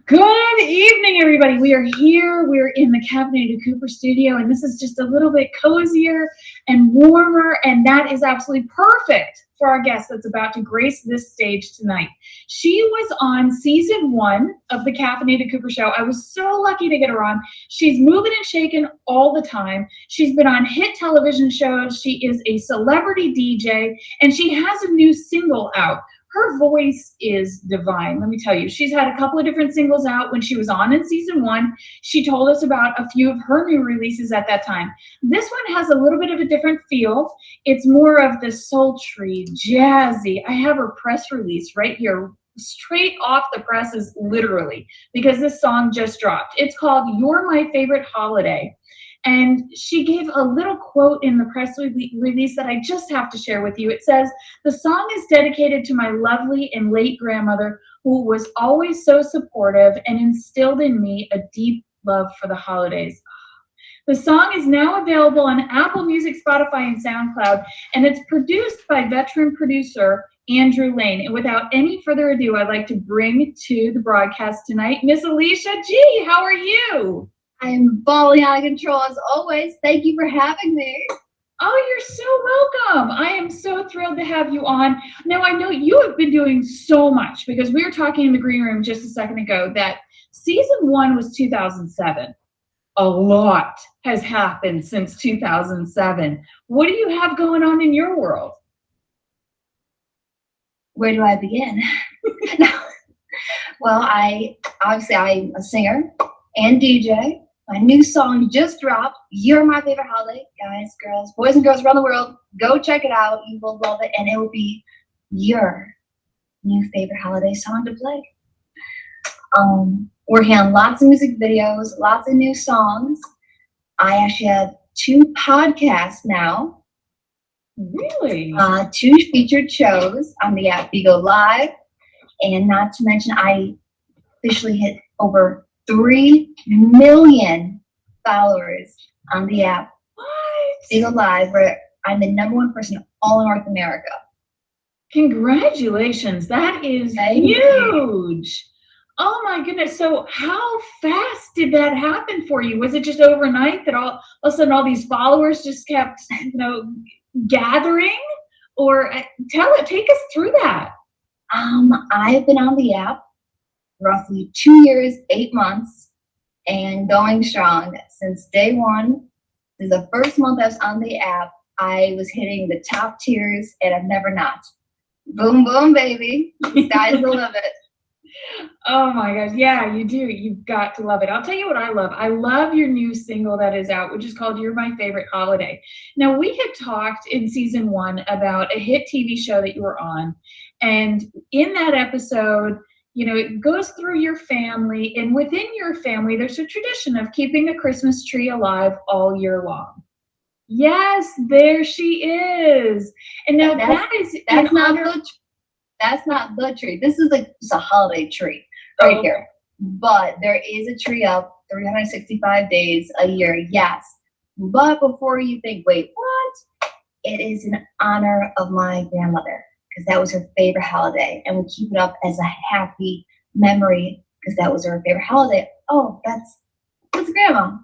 Good evening, everybody. We are here. We're in the Caffeinated Cooper studio, and this is just a little bit cozier and warmer, and that is absolutely perfect for our guest that's about to grace this stage tonight. She was on season 1 of the Caffeinated Cooper show. I was so lucky to get her on. She's moving and shaking all the time. She's been on hit television shows. She is a celebrity DJ, and she has a new single out. Her voice is divine, let me tell you. She's had a couple of different singles out when she was on in season 1. She told us about a few of her new releases at that time. This one has a little bit of a different feel. It's more of the sultry, jazzy. I have her press release right here, straight off the presses, literally, because this song just dropped. It's called You're My Favorite Holiday. And she gave a little quote in the press release that I just have to share with you. It says, "The song is dedicated to my lovely and late grandmother, who was always so supportive and instilled in me a deep love for the holidays." The song is now available on Apple Music, Spotify, and SoundCloud, and it's produced by veteran producer Andrew Lane. And without any further ado, I'd like to bring to the broadcast tonight Miss Alicia G. How are you? I am balling out of control as always. Thank you for having me. Oh, you're so welcome. I am so thrilled to have you on. Now, I know you have been doing so much because we were talking in the green room just a second ago that season 1 was 2007. A lot has happened since 2007. What do you have going on in your world? Where do I begin? Well, I'm a singer and DJ. My new song just dropped, You're My Favorite Holiday. Guys, girls, boys and girls around the world, go check it out. You will love it, and it will be your new favorite holiday song to play. Working on lots of music videos, lots of new songs. I actually have 2 podcasts now. Really? 2 featured shows on the app Bigo Live, and not to mention I officially hit over 3 million followers on the app. What? Bigo Live, where I'm the #1 person all in North America. Congratulations. That is huge. Oh my goodness. So how fast did that happen for you? Was it just overnight that all of a sudden all these followers just kept, gathering? Or take us through that. I've been on the app roughly 2 years, 8 months, and going strong since day 1. This is the first month I was on the app. I was hitting the top tiers, and I've never not. Boom, boom, baby. The sky's the limit. Oh my gosh. Yeah, you do. You've got to love it. I'll tell you what I love. I love your new single that is out, which is called You're My Favorite Holiday. Now, we had talked in season 1 about a hit TV show that you were on. And in that episode, it goes through your family, and within your family, there's a tradition of keeping the Christmas tree alive all year long. Yes, there she is. And now that's not the tree. This is just a holiday tree right here. But there is a tree up 365 days a year, yes. But before you think, wait, what? It is in honor of my grandmother, because that was her favorite holiday, and we keep it up as a happy memory because that was her favorite holiday. Oh, that's grandma.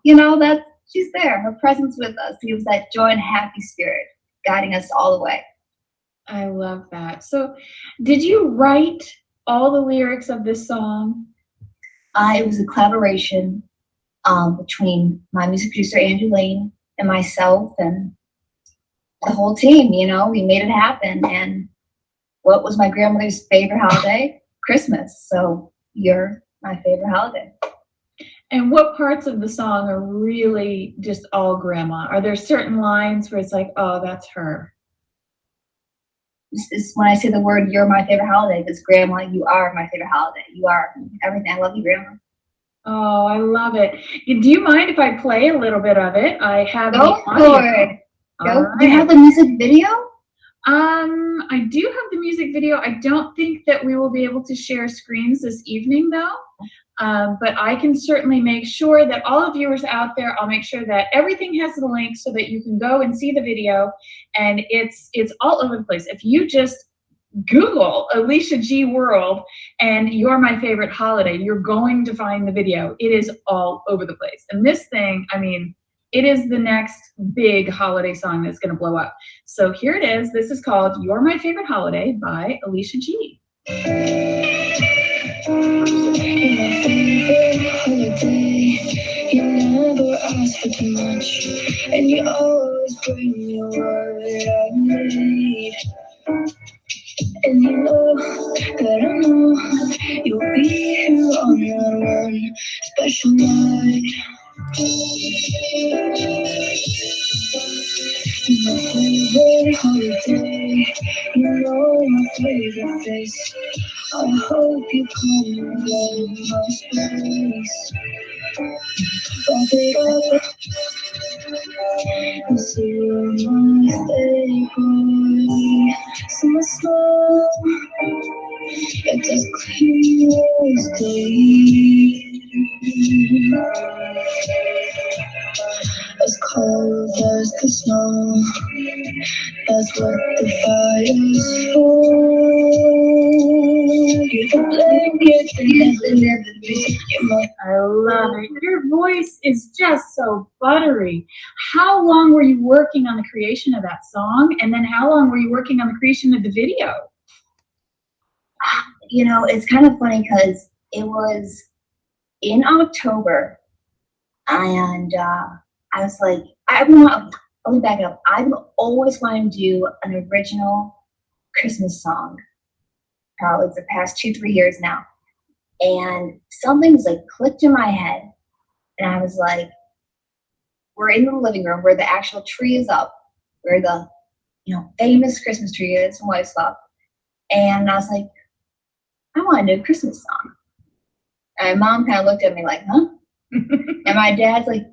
She's there. Her presence with us gives that joy and happy spirit, guiding us all the way. I love that. So, did you write all the lyrics of this song? It was a collaboration between my music producer Andrew Lane and myself and the whole team. We made it happen. And what was my grandmother's favorite holiday? Christmas. So you're my favorite holiday. And what parts of the song are really just all grandma? Are there certain lines where it's like, oh, that's her? It's when I say the word, you're my favorite holiday, because grandma, you are my favorite holiday. You are everything. I love you, grandma. Oh, I love it. Do you mind if I play a little bit of it? I have Go for it. Go. Do you have the music video? I do have the music video. I don't think that we will be able to share screens this evening, though. But I can certainly make sure that all the viewers out there, I'll make sure that everything has the link so that you can go and see the video, and it's all over the place. If you just Google Alicia G World and You're My Favorite Holiday. You're going to find the video. It is all over the place. And this thing, I mean, it is the next big holiday song that's going to blow up. So here it is. This is called You're My Favorite Holiday by Alicia G. You're my favorite holiday. You never ask for too much, and you always bring me what I need. And you know that I know you'll be here on that one special night. You're my favorite holiday. You know my favorite face. I hope you come and love my space. Wrap it up and see my favorite. Summer snow, it does clean those days. As cold as the snow, that's what the fire's for. You're the blanket that never be. I love it. Your voice is just so buttery. How long were you working on the creation of that song? And then how long were you working on the creation of the video? You know, it's kind of funny because it was in October, and I was like, let me back up. I've always wanted to do an original Christmas song, probably the past 2-3 years now. And something's like clicked in my head, and I was like, we're in the living room where the actual tree is up, where the famous Christmas tree is and wife's up. And I was like, I want to do a Christmas song. And my mom kind of looked at me like, huh? And my dad's like,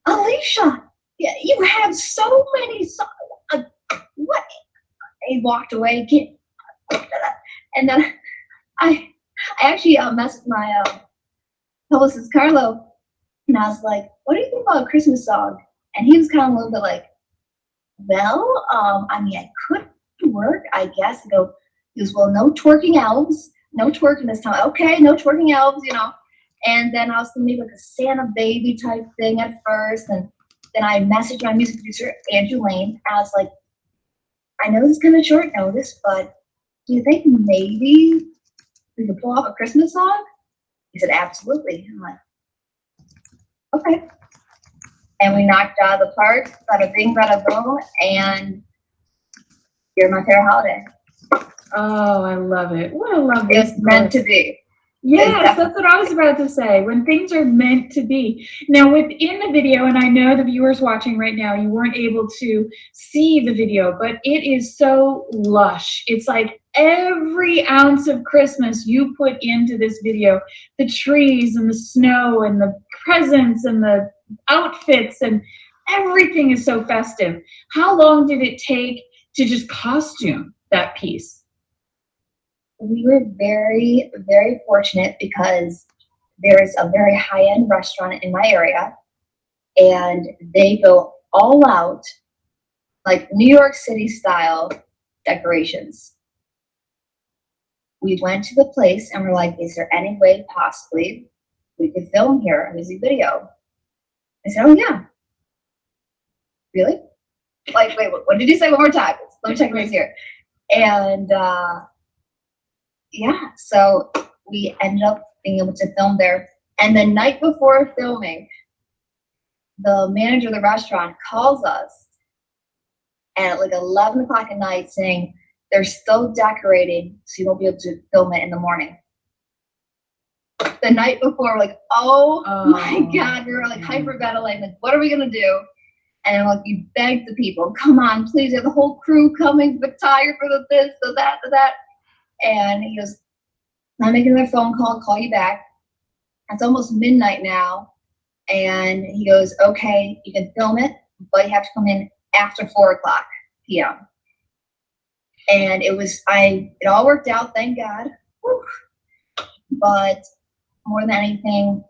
Alicia, yeah, you have so many songs. What? He walked away. And then I actually messaged my publicist, Carlo, and I was like, what do you think about a Christmas song? And he was kind of a little bit like, well, I mean, I could work, I guess. He goes, well, no twerking elves. No twerking this time. Okay, no twerking elves, And then I was thinking maybe like a Santa baby type thing at first. And then I messaged my music producer, Andrew Lane. And I was like, I know this is kind of short notice, but do you think maybe we could pull off a Christmas song? He said, absolutely. I'm like, okay. And we knocked it out of the park, bada bing, bada boom, and You're My Favorite Holiday. Oh, I love it. What a lovely. It's meant to be. Yes, that's what I was about to say. When things are meant to be. Now, within the video, and I know the viewers watching right now, you weren't able to see the video, but it is so lush. It's like every ounce of Christmas you put into this video. The trees and the snow and the presents and the outfits and everything is so festive. How long did it take to just costume that piece? We were very, very fortunate because there is a very high-end restaurant in my area, and they go all out, like New York City style decorations. We went to the place and we're like, is there any way possibly we could film here a music video? I said, oh yeah. Really? Like, wait, what did you say? One more time. Let me check this here. And yeah, so we ended up being able to film there. And the night before filming, the manager of the restaurant calls us at like 11 o'clock at night saying they're still decorating, so you won't be able to film it in the morning. The night before, we're like, oh my God, we were like hyperventilating, like, what are we gonna do? And like, you begged the people, come on, please, you have the whole crew coming, but tired for the this, the that, the that. And he goes, I'm making another phone call you back. It's almost midnight now. And he goes, okay, you can film it, but you have to come in after 4 o'clock p.m. And it all worked out, thank God. Whew. But more than anything,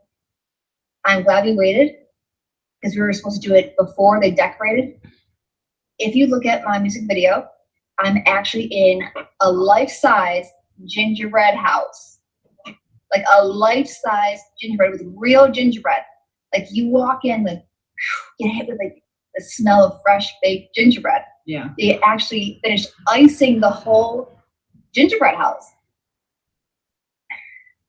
I'm glad we waited because we were supposed to do it before they decorated. If you look at my music video, I'm actually in a life-size gingerbread house. Like a life-size gingerbread with real gingerbread. Like you walk in, like you hit with like the smell of fresh baked gingerbread. Yeah. They actually finished icing the whole gingerbread house.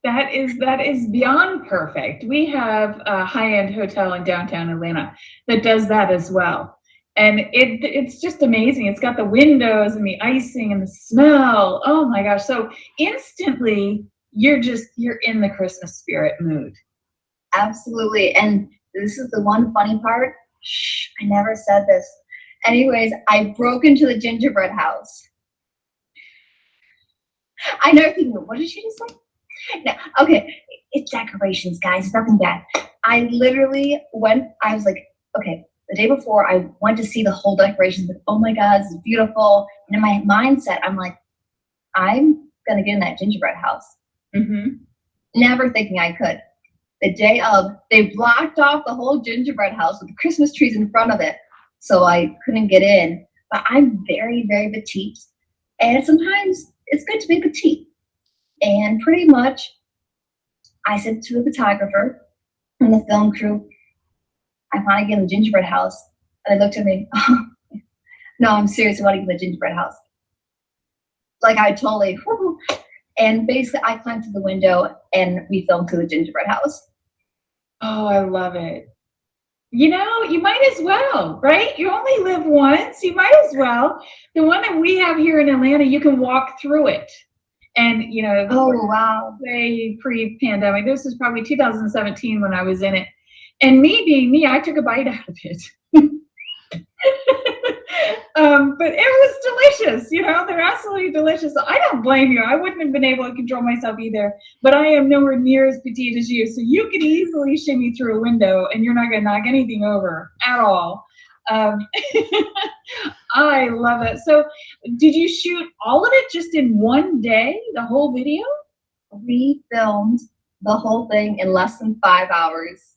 That is beyond perfect. We have a high-end hotel in downtown Atlanta that does that as well. And it's just amazing. It's got the windows and the icing and the smell. Oh my gosh. So instantly you're in the Christmas spirit mood. Absolutely. And this is the one funny part. Shh, I never said this. Anyways, I broke into the gingerbread house. I know you're thinking, what did she just say? No, okay, it's decorations, guys. It's nothing bad. I literally I was like, okay, the day before I went to see the whole decorations. Like, oh my God, this is beautiful. And in my mindset, I'm like, I'm gonna get in that gingerbread house. Mm-hmm. Never thinking I could. The day of, they blocked off the whole gingerbread house with the Christmas trees in front of it, so I couldn't get in. But I'm very, very petite, and sometimes it's good to be petite. And pretty much, I said to the photographer and the film crew, I want to get in the gingerbread house. And they looked at me, oh, no, I'm serious, I want to get in the gingerbread house. Like I totally, whoo. And basically I climbed through the window and we filmed through the gingerbread house. Oh, I love it. You know, you might as well, right? You only live once. You might as well. The one that we have here in Atlanta, you can walk through it. And, you know, oh, wow. Say pre-pandemic, this was probably 2017 when I was in it. And me being me, I took a bite out of it. But it was delicious. You know, they're absolutely delicious. I don't blame you. I wouldn't have been able to control myself either. But I am nowhere near as petite as you. So you can easily shimmy through a window and you're not going to knock anything over at all. I love it. So did you shoot all of it just in one day, the whole video? We filmed the whole thing in less than 5 hours.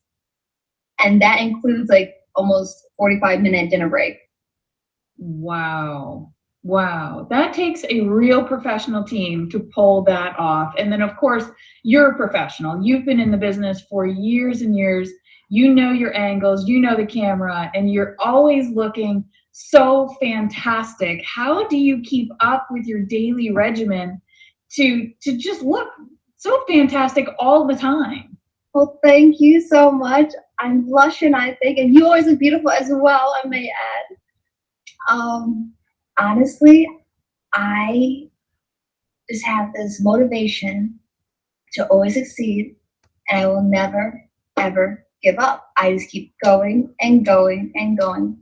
And that includes like almost 45-minute dinner break. Wow. Wow. That takes a real professional team to pull that off. And then, of course, you're a professional. You've been in the business for years and years. You know your angles, you know the camera, and you're always looking so fantastic. How do you keep up with your daily regimen to just look so fantastic all the time? Well, thank you so much. I'm blushing, I think, and you always look beautiful as well, I may add. Honestly, I just have this motivation to always succeed, and I will never, ever give up. I just keep going and going and going,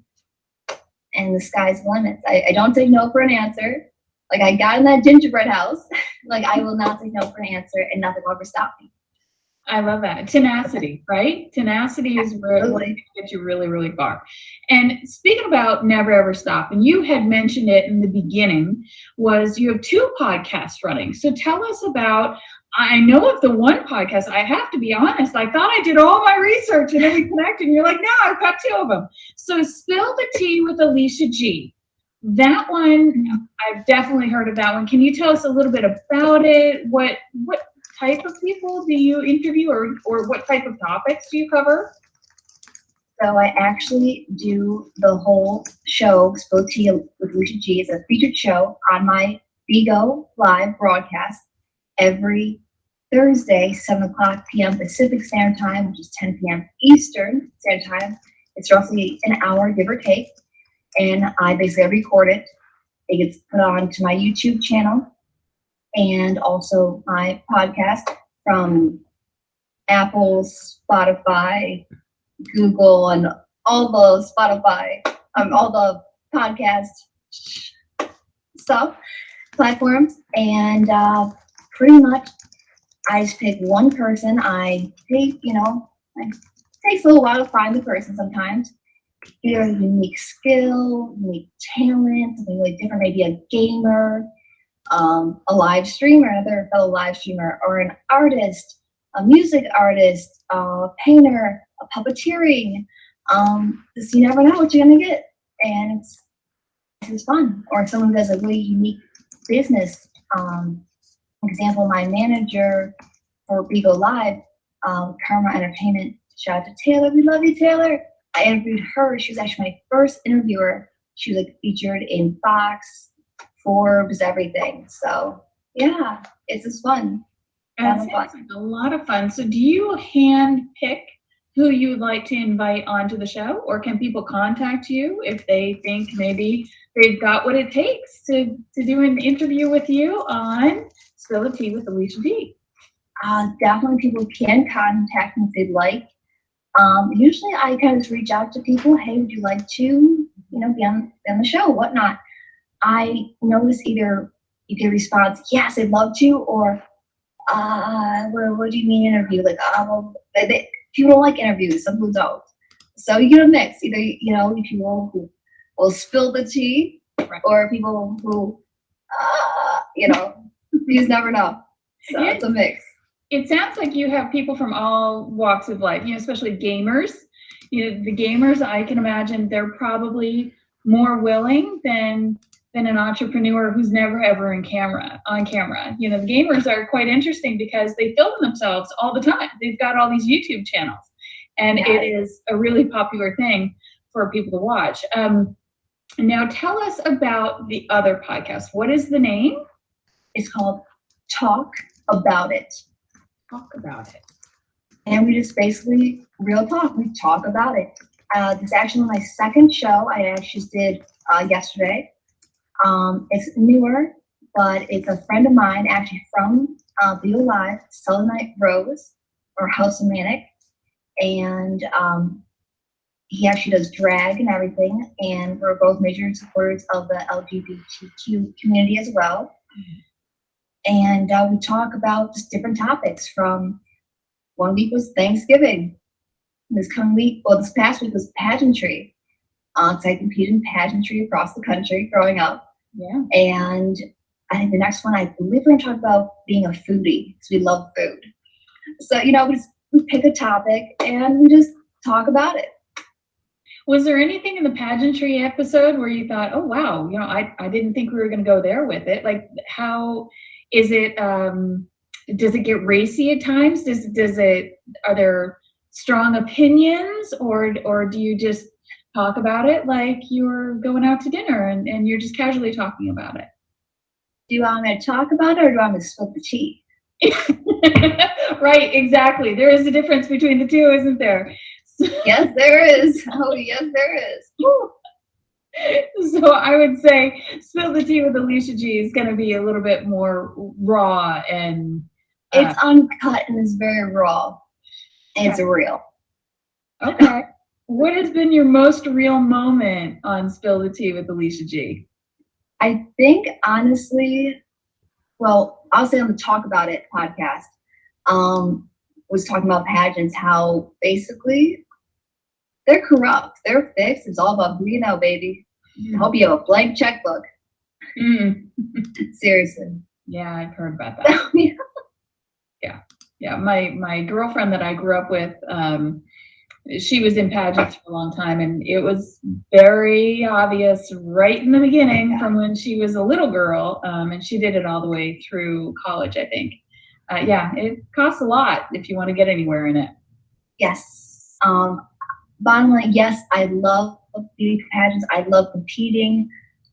and the sky's the limit. I don't take no for an answer. Like I got in that gingerbread house. Like I will not take no for an answer, and nothing will ever stop me. I love that. Tenacity, right? Tenacity is really gets you really, really far. And speaking about never ever stop, and you had mentioned it in the beginning, was you have 2 podcasts running. So tell us about, I know of the one podcast, I have to be honest, I thought I did all my research and then we connected and you're like, no, I've got 2 of them. So Spill the Tea with Alicia G. That one, I've definitely heard of that one. Can you tell us a little bit about it? What type of people do you interview, or what type of topics do you cover? So I actually do the whole show, Spill Tea with Alicia G. It's a featured show on my Vigo live broadcast every Thursday, 7 o'clock p.m. Pacific Standard Time, which is 10 p.m. Eastern Standard Time. It's roughly an hour, give or take. And I basically record it. It gets put on to my YouTube channel and also my podcast from Apple, Spotify, Google, and all the all the podcast stuff, platforms. And pretty much I just pick one person. It takes a little while to find the person sometimes. Either a unique skill, unique talent, something really different, maybe a gamer, a live streamer, another fellow live streamer, or an artist, a music artist, a painter, a puppeteering. Just you never know what you're gonna get, and is fun. Or someone who does a really unique business. Example, my manager for Bigo Live, Karma Entertainment. Shout out to Taylor. We love you, Taylor. I interviewed her. She was actually my first interviewer. She was like featured in Fox, Forbes, everything. So yeah, it's just fun. That sounds like a lot of fun. So do you hand pick who you would like to invite onto the show, or can people contact you if they think maybe they've got what it takes to do an interview with you on Spill the Tea with Alicia G? Definitely people can contact me if they'd like. Usually I kind of just reach out to people, hey, would you like to, be on the show, whatnot. I notice either you get a response, yes, I'd love to, or what do you mean interview? Like, well, people don't like interviews, some people don't. So you get a mix, either, people who will spill the tea, or people who, you just never know. So yeah. It's a mix. It sounds like you have people from all walks of life, especially gamers. The gamers, I can imagine they're probably more willing than an entrepreneur who's never ever on camera. The gamers are quite interesting because they film themselves all the time. They've got all these YouTube channels, and it is a really popular thing for people to watch. Now tell us about the other podcast. What is the name? It's called Talk About It. Talk About It. And we just basically real talk. We talk about it. This is actually my second show. I actually just did yesterday. It's newer, but it's a friend of mine actually from Bigo Live, Southern Night Rose, or House of Manic. And he actually does drag and everything. And we're both major supporters of the LGBTQ community as well. And we talk about just different topics. From one week was Thanksgiving. This past week was pageantry. So I competed in pageantry across the country growing up. Yeah. And I think the next one, I believe we're going to talk about being a foodie, because we love food. So, we pick a topic and we just talk about it. Was there anything in the pageantry episode where you thought, oh, wow, I didn't think we were going to go there with it? Like, how is it, does it get racy at times? Are there strong opinions, or do you just talk about it like you're going out to dinner and you're just casually talking about it? Do you want me to talk about it, or do you want me to spill the tea? Right, exactly. There is a difference between the two, isn't there? Yes, there is. Oh, yes, there is. So I would say Spill the Tea with Alicia G is going to be a little bit more raw, and it's uncut and it's very raw. And it's real. Okay. What has been your most real moment on Spill the Tea with Alicia G? I think, honestly, I'll say on the Talk About It podcast, was talking about pageants, how basically they're corrupt. They're fixed. It's all about who you know, baby. I hope you have a blank checkbook. Seriously. Yeah, I've heard about that. Yeah. My girlfriend that I grew up with, she was in pageants for a long time, and it was very obvious right in the beginning from when she was a little girl, and she did it all the way through college, I think. It costs a lot if you want to get anywhere in it. Yes. Bottom line, yes, I love beauty pageants. I love competing.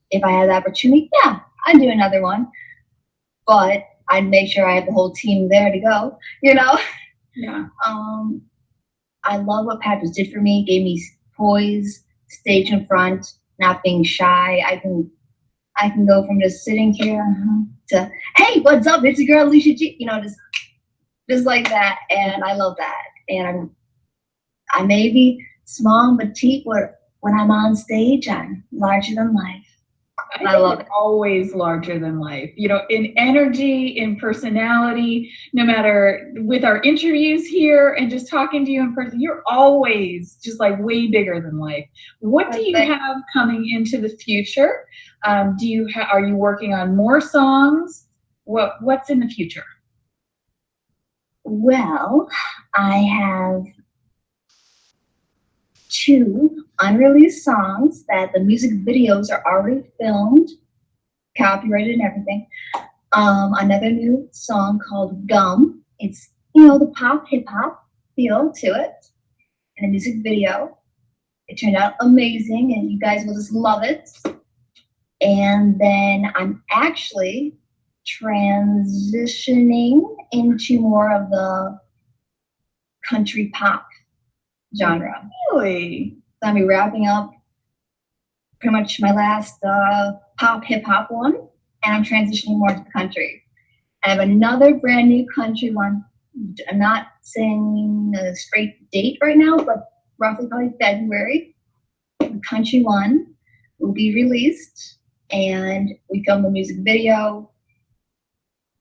If I had the opportunity, I'd do another one. But I'd make sure I have the whole team there to go, Yeah. I love what pageants did for me. Gave me poise, stage in front, not being shy. I can go from just sitting here to, hey, what's up? It's your girl Alicia G. Just like that. And I love that. And I may be small and petite, but when I'm on stage, I'm larger than life. And I love it. Always larger than life, in energy, in personality, no matter with our interviews here and just talking to you in person, you're always just like way bigger than life. What do you have coming into the future? Are you working on more songs? What's in the future? Well, I have 2 unreleased songs that the music videos are already filmed, copyrighted and everything. Another new song called Gum. It's, the pop hip hop feel to it. And a music video. It turned out amazing and you guys will just love it. And then I'm actually transitioning into more of the country pop genre. Really? So I'll be wrapping up pretty much my last pop hip hop one, and I'm transitioning more to the country. I have another brand new country one. I'm not saying a straight date right now, but roughly probably February. The country one will be released, and we filmed the music video.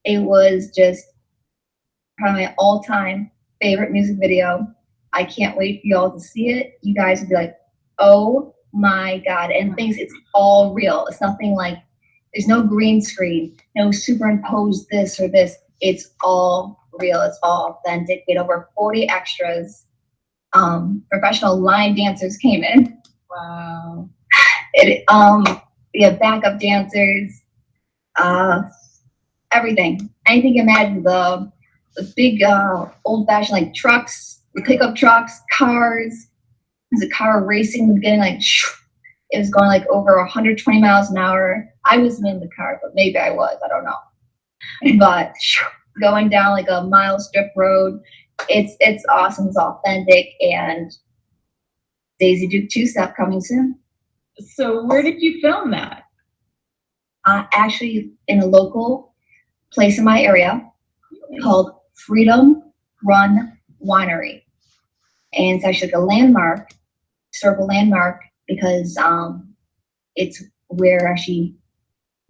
It was just probably my all-time favorite music video. I can't wait for y'all to see it. You guys will be like, oh my God. And things, it's all real. It's nothing like, there's no green screen, no superimposed this or this. It's all real. It's all authentic. We had over 40 extras. Professional line dancers came in. Wow. We have backup dancers, everything. Anything you imagine, the big old-fashioned like trucks, the pickup trucks, cars. There's a car racing, getting like, it was going like over 120 miles an hour. I wasn't in the car, but maybe I was, I don't know. But going down like a mile strip road, it's awesome, it's authentic, and Daisy Duke 2-Step coming soon. So where did you film that? Actually in a local place in my area called Freedom Run Winery. And it's actually like a landmark, historical landmark, because it's where actually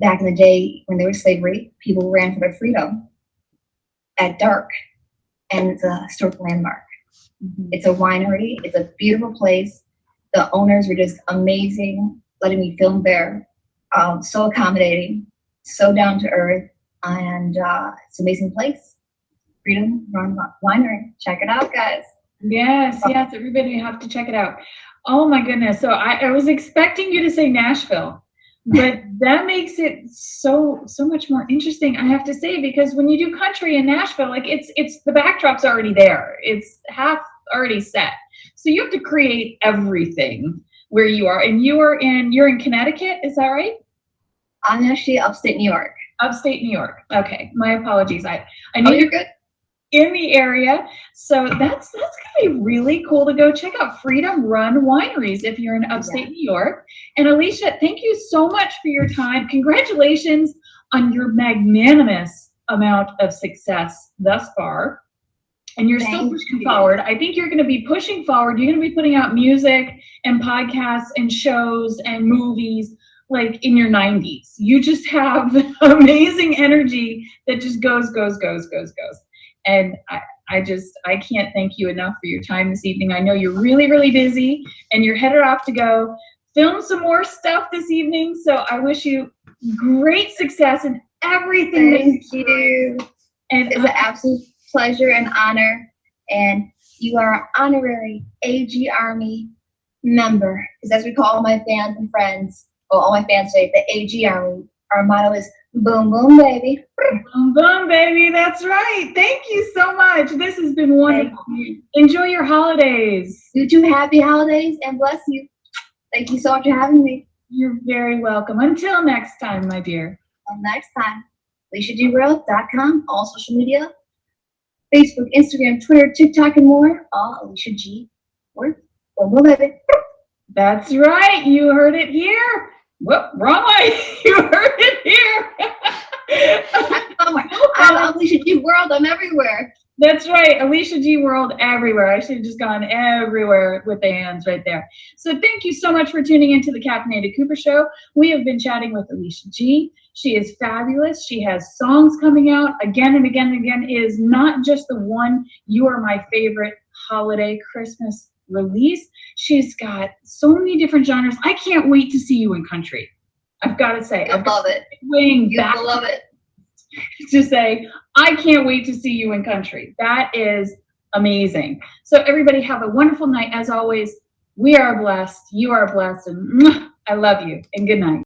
back in the day when there was slavery, people ran for their freedom at dark. And it's a historical landmark. Mm-hmm. It's a winery. It's a beautiful place. The owners were just amazing, letting me film there. So accommodating, so down to earth, and it's an amazing place. Freedom Run Winery. Check it out, guys. Yes, everybody have to check it out. Oh my goodness. So I was expecting you to say Nashville, but that makes it so much more interesting, I have to say, because when you do country in Nashville, like it's the backdrop's already there. It's half already set. So you have to create everything where you are. And you're in Connecticut, is that right? I'm actually upstate New York. Upstate New York. Okay. My apologies. I know you're good. In the area. So that's gonna be really cool to go check out Freedom Run Wineries if you're in upstate New York. And Alicia, thank you so much for your time. Congratulations on your magnanimous amount of success thus far. And you're still pushing forward. I think you're going to be pushing forward. You're going to be putting out music and podcasts and shows and movies like in your 90s. You just have amazing energy that just goes. And I can't thank you enough for your time this evening. I know you're really, really busy and you're headed off to go film some more stuff this evening. So I wish you great success in everything. Thank you. And it's an absolute pleasure and honor. And you are an honorary AG Army member, because as we call all my fans and friends, or all my fans say, the AG Army, our motto is boom, boom, baby. Boom, boom, baby. That's right. Thank you so much. This has been wonderful. Enjoy your holidays. You too. Happy holidays and bless you. Thank you so much for having me. You're very welcome. Until next time, my dear. Until next time. AliciaGWorld.com, all social media, Facebook, Instagram, Twitter, TikTok, and more. All Alicia G. World. Boom, boom, baby. That's right. You heard it here. Whoop, wrong way. You heard it here. I'm Alicia G World. I'm everywhere. That's right. Alicia G World everywhere. I should have just gone everywhere with the hands right there. So thank you so much for tuning into the Caffeinated Cooper Show. We have been chatting with Alicia G. She is fabulous. She has songs coming out again and again and again. It is not just the one You Are My Favorite holiday Christmas release. She's got so many different genres. I can't wait to see you in country. I've got to say, I love it. You'll love it. To say, I can't wait to see you in country. That is amazing. So everybody have a wonderful night. As always, We are blessed. You are blessed. And I love you. And good night.